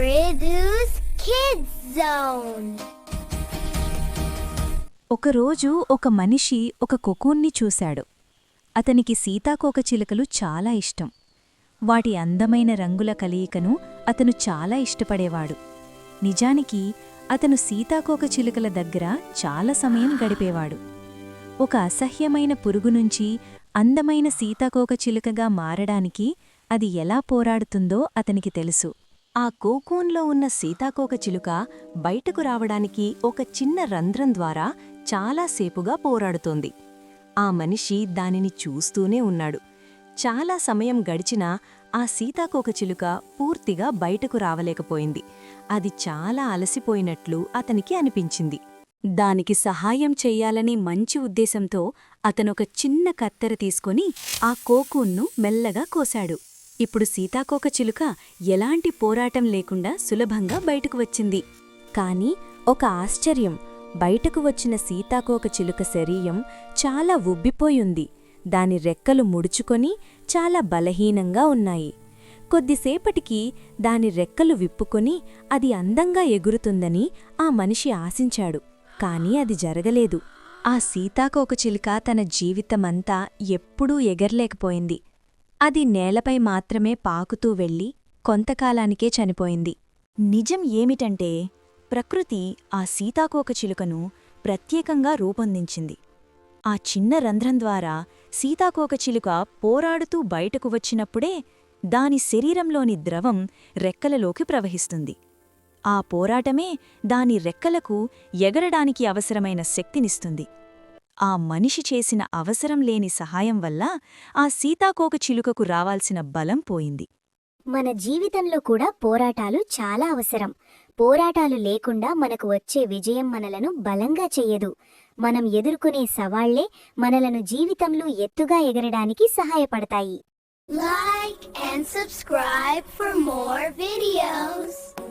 Pridhu's Kids Zone. ఒకరోజు ఒక మనిషి ఒక కొకూన్ని చూశాడు. అతనికి సీతాకోకచిలుకలు చాలా ఇష్టం. వాటి అందమైన రంగుల కలయికను అతను చాలా ఇష్టపడేవాడు. నిజానికి అతను సీతాకోకచిలుకల దగ్గర చాలా సమయం గడిపేవాడు. ఒక అసహ్యమైన పురుగునుంచి అందమైన సీతాకోకచిలుకగా మారడానికి అది ఎలా పోరాడుతుందో అతనికి తెలుసు. ఆ కోకూన్లో ఉన్న సీతాకోకచిలుక బయటకు రావడానికి ఒక చిన్న రంధ్రం ద్వారా చాలాసేపుగా పోరాడుతోంది. ఆ మనిషి దానిని చూస్తూనే ఉన్నాడు. చాలా సమయం గడిచినా ఆ సీతాకోకచిలుక పూర్తిగా బయటకు రావలేకపోయింది. అది చాలా అలసిపోయినట్లు అతనికి అనిపించింది. దానికి సహాయం చెయ్యాలని మంచి ఉద్దేశంతో అతనొక చిన్న కత్తెర తీసుకొని ఆ కోకూన్ను మెల్లగా కోశాడు. ఇప్పుడు సీతాకోకచిలుక ఎలాంటి పోరాటం లేకుండా సులభంగా బయటకు వచ్చింది. కాని ఒక ఆశ్చర్యం, బయటకు వచ్చిన సీతాకోకచిలుక శరీరం చాలా ఉబ్బిపోయుంది. దాని రెక్కలు ముడుచుకొని చాలా బలహీనంగా ఉన్నాయి. కొద్దిసేపటికి దాని రెక్కలు విప్పుకొని అది అందంగా ఎగురుతుందని ఆ మనిషి ఆశించాడు. కాని అది జరగలేదు. ఆ సీతాకోకచిలుక తన జీవితమంతా ఎప్పుడూ ఎగరలేకపోయింది. అది నేలపై మాత్రమే పాకుతూ వెళ్ళి కొంతకాలానికే చనిపోయింది. నిజం ఏమిటంటే, ప్రకృతి ఆ సీతాకోకచిలుకను ప్రత్యేకంగా రూపొందించింది. ఆ చిన్న రంధ్రం ద్వారా సీతాకోకచిలుక పోరాడుతూ బయటకు వచ్చినప్పుడే దాని శరీరంలోని ద్రవం రెక్కలలోకి ప్రవహిస్తుంది. ఆ పోరాటమే దాని రెక్కలకు ఎగరడానికి అవసరమైన శక్తినిస్తుంది. ఆ మనిషి చేసిన అవసరం లేని సహాయం వల్ల ఆ సీతాకోకచిలుకకు రావాల్సిన బలం పోయింది. మన జీవితంలో కూడా పోరాటాలు చాలా అవసరం. పోరాటాలు లేకుండా మనకు వచ్చే విజయం మనలను బలంగా చెయ్యదు. మనం ఎదుర్కొనే సవాళ్లే మనలను జీవితంలో ఎత్తుగా ఎగరడానికి సహాయపడతాయి. Like and subscribe for more videos.